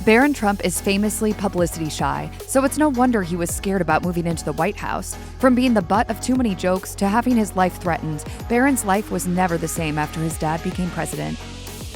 Barron Trump is famously publicity shy, so it's no wonder he was scared about moving into the White House. From being the butt of too many jokes to having his life threatened, Barron's life was never the same after his dad became president.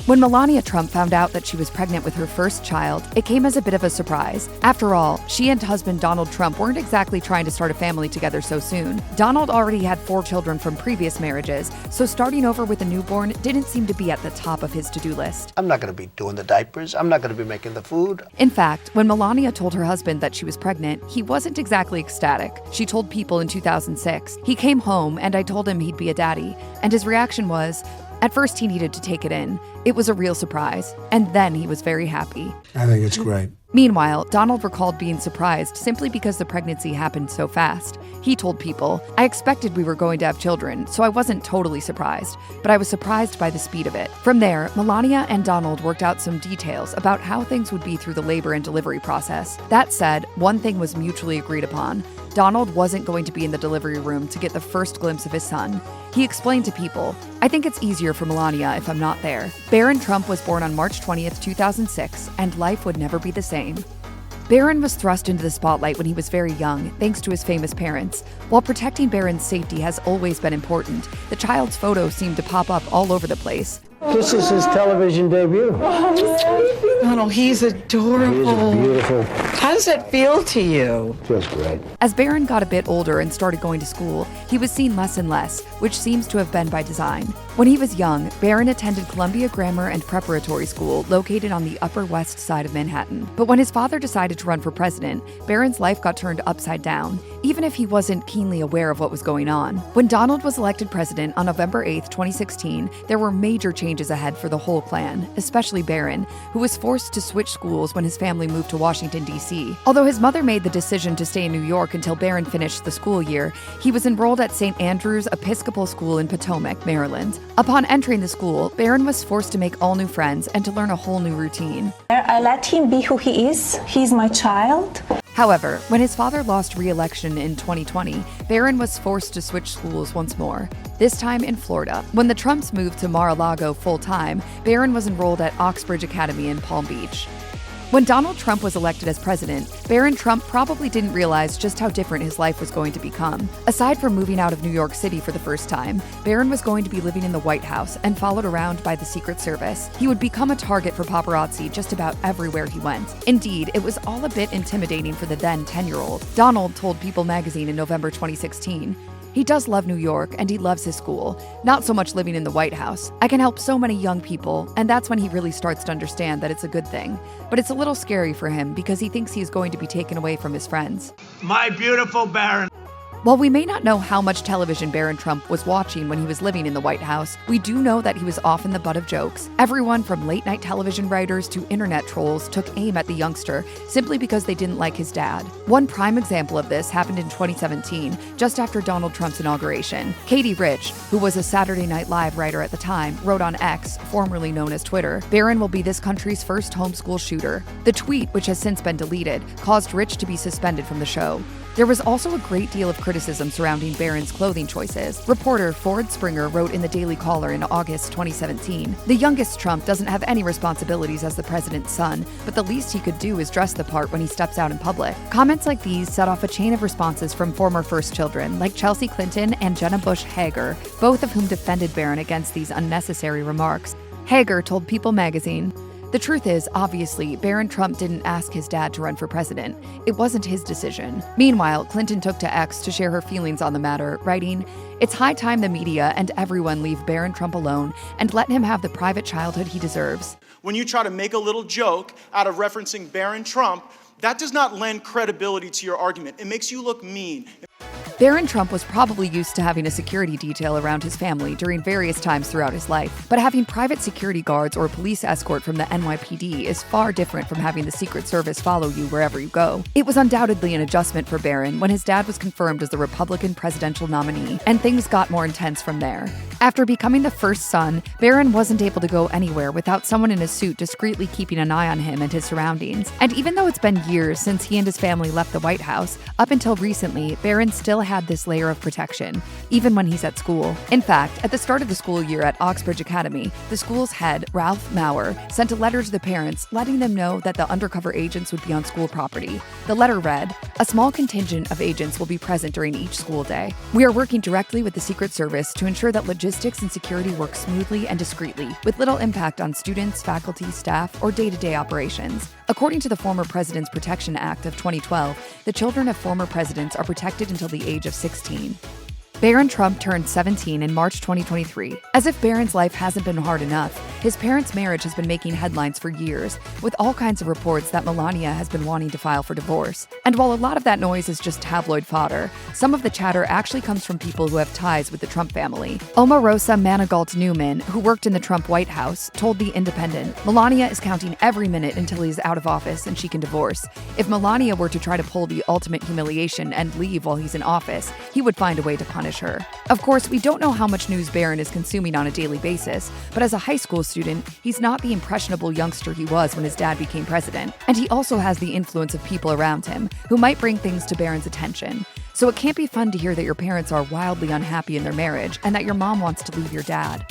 When Melania Trump found out that she was pregnant with her first child, it came as a bit of a surprise. After all, she and husband Donald Trump weren't exactly trying to start a family together so soon. Donald already had 4 children from previous marriages, so starting over with a newborn didn't seem to be at the top of his to-do list. I'm not going to be doing the diapers. I'm not going to be making the food. In fact, when Melania told her husband that she was pregnant, he wasn't exactly ecstatic. She told People in 2006, "He came home and I told him he'd be a daddy." And his reaction was, at first he needed to take it in. It was a real surprise. And then he was very happy. I think it's great. Meanwhile, Donald recalled being surprised simply because the pregnancy happened so fast. He told People, "I expected we were going to have children, so I wasn't totally surprised, but I was surprised by the speed of it." From there, Melania and Donald worked out some details about how things would be through the labor and delivery process. That said, one thing was mutually agreed upon. Donald wasn't going to be in the delivery room to get the first glimpse of his son. He explained to People, "I think it's easier for Melania if I'm not there." Barron Trump was born on March 20th, 2006, and life would never be the same. Barron was thrust into the spotlight when he was very young, thanks to his famous parents. While protecting Barron's safety has always been important, the child's photos seemed to pop up all over the place. This is his television debut. Donald, he's adorable. He's beautiful. How does it feel to you? Feels great. As Barron got a bit older and started going to school, he was seen less and less, which seems to have been by design. When he was young, Barron attended Columbia Grammar and Preparatory School located on the Upper West Side of Manhattan. But when his father decided to run for president, Barron's life got turned upside down, even if he wasn't keenly aware of what was going on. When Donald was elected president on November 8, 2016, there were major changes ahead for the whole clan, especially Barron, who was forced to switch schools when his family moved to Washington, D.C. Although his mother made the decision to stay in New York until Barron finished the school year, he was enrolled at St. Andrew's Episcopal School in Potomac, Maryland. Upon entering the school, Barron was forced to make all new friends and to learn a whole new routine. I let him be who he is. He's my child. However, when his father lost re-election in 2020, Barron was forced to switch schools once more, this time in Florida. When the Trumps moved to Mar-a-Lago full-time, Barron was enrolled at Oxbridge Academy in Palm Beach. When Donald Trump was elected as president, Barron Trump probably didn't realize just how different his life was going to become. Aside from moving out of New York City for the first time, Barron was going to be living in the White House and followed around by the Secret Service. He would become a target for paparazzi just about everywhere he went. Indeed, it was all a bit intimidating for the then 10-year-old. Donald told People magazine in November 2016, "He does love New York and he loves his school, not so much living in the White House. I can help so many young people, and that's when he really starts to understand that it's a good thing. But it's a little scary for him because he thinks he's going to be taken away from his friends." My beautiful Barron. While we may not know how much television Barron Trump was watching when he was living in the White House, we do know that he was often the butt of jokes. Everyone from late-night television writers to internet trolls took aim at the youngster simply because they didn't like his dad. One prime example of this happened in 2017, just after Donald Trump's inauguration. Katie Rich, who was a Saturday Night Live writer at the time, wrote on X, formerly known as Twitter, "Barron will be this country's first homeschool shooter." The tweet, which has since been deleted, caused Rich to be suspended from the show. There was also a great deal of criticism surrounding Barron's clothing choices. Reporter Ford Springer wrote in the Daily Caller in August 2017, "The youngest Trump doesn't have any responsibilities as the president's son, but the least he could do is dress the part when he steps out in public." Comments like these set off a chain of responses from former first children like Chelsea Clinton and Jenna Bush Hager, both of whom defended Barron against these unnecessary remarks. Hager told People magazine, "The truth is, obviously, Barron Trump didn't ask his dad to run for president. It wasn't his decision." Meanwhile, Clinton took to X to share her feelings on the matter, writing, "It's high time the media and everyone leave Barron Trump alone and let him have the private childhood he deserves." When you try to make a little joke out of referencing Barron Trump, that does not lend credibility to your argument. It makes you look mean. Barron Trump was probably used to having a security detail around his family during various times throughout his life, but having private security guards or police escort from the NYPD is far different from having the Secret Service follow you wherever you go. It was undoubtedly an adjustment for Barron when his dad was confirmed as the Republican presidential nominee, and things got more intense from there. After becoming the first son, Barron wasn't able to go anywhere without someone in a suit discreetly keeping an eye on him and his surroundings. And even though it's been years since he and his family left the White House, up until recently, Barron still had this layer of protection, even when he's at school. In fact, at the start of the school year at Oxbridge Academy, the school's head, Ralph Maurer, sent a letter to the parents letting them know that the undercover agents would be on school property. The letter read, "A small contingent of agents will be present during each school day. We are working directly with the Secret Service to ensure that logistics and security work smoothly and discreetly, with little impact on students, faculty, staff, or day-to-day operations." According to the former President's Protection Act of 2012, the children of former presidents are protected until the age of 16. Barron Trump turned 17 in March 2023. As if Barron's life hasn't been hard enough, his parents' marriage has been making headlines for years, with all kinds of reports that Melania has been wanting to file for divorce. And while a lot of that noise is just tabloid fodder, some of the chatter actually comes from people who have ties with the Trump family. Omarosa Manigault Newman, who worked in the Trump White House, told The Independent, "Melania is counting every minute until he's out of office and she can divorce. If Melania were to try to pull the ultimate humiliation and leave while he's in office, he would find a way to punish her." Of course, we don't know how much news Barron is consuming on a daily basis, but as a high school student, he's not the impressionable youngster he was when his dad became president. And he also has the influence of people around him, who might bring things to Barron's attention. So it can't be fun to hear that your parents are wildly unhappy in their marriage and that your mom wants to leave your dad.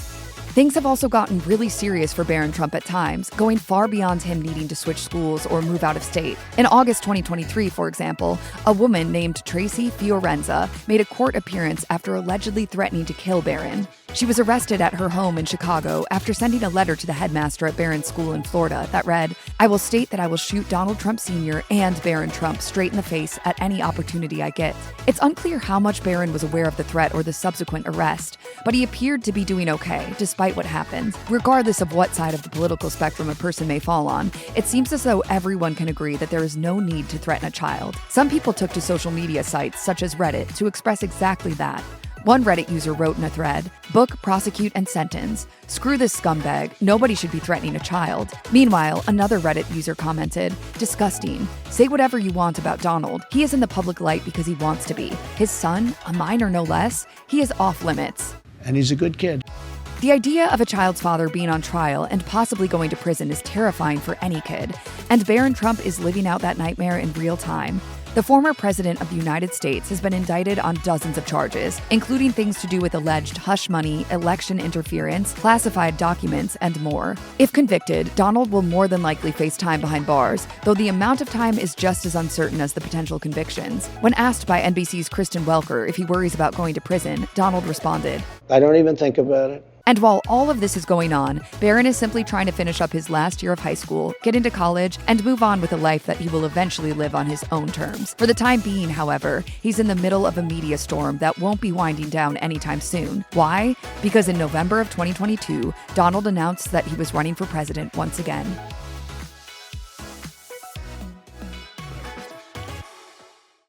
Things have also gotten really serious for Barron Trump at times, going far beyond him needing to switch schools or move out of state. In August 2023, for example, a woman named Tracy Fiorenza made a court appearance after allegedly threatening to kill Barron. She was arrested at her home in Chicago after sending a letter to the headmaster at Barron's school in Florida that read, "I will state that I will shoot Donald Trump Sr. and Barron Trump straight in the face at any opportunity I get." It's unclear how much Barron was aware of the threat or the subsequent arrest, but he appeared to be doing okay, despite what happened. Regardless of what side of the political spectrum a person may fall on, it seems as though everyone can agree that there is no need to threaten a child. Some people took to social media sites such as Reddit to express exactly that. One Reddit user wrote in a thread, "Book, prosecute, and sentence. Screw this scumbag. Nobody should be threatening a child." Meanwhile, another Reddit user commented, "Disgusting. Say whatever you want about Donald. He is in the public light because he wants to be. His son, a minor no less, he is off limits." And he's a good kid. The idea of a child's father being on trial and possibly going to prison is terrifying for any kid, and Barron Trump is living out that nightmare in real time. The former president of the United States has been indicted on dozens of charges, including things to do with alleged hush money, election interference, classified documents, and more. If convicted, Donald will more than likely face time behind bars, though the amount of time is just as uncertain as the potential convictions. When asked by NBC's Kristen Welker if he worries about going to prison, Donald responded, I don't even think about it. And while all of this is going on, Barron is simply trying to finish up his last year of high school, get into college, and move on with a life that he will eventually live on his own terms. For the time being, however, he's in the middle of a media storm that won't be winding down anytime soon. Why? Because in November of 2022, Donald announced that he was running for president once again.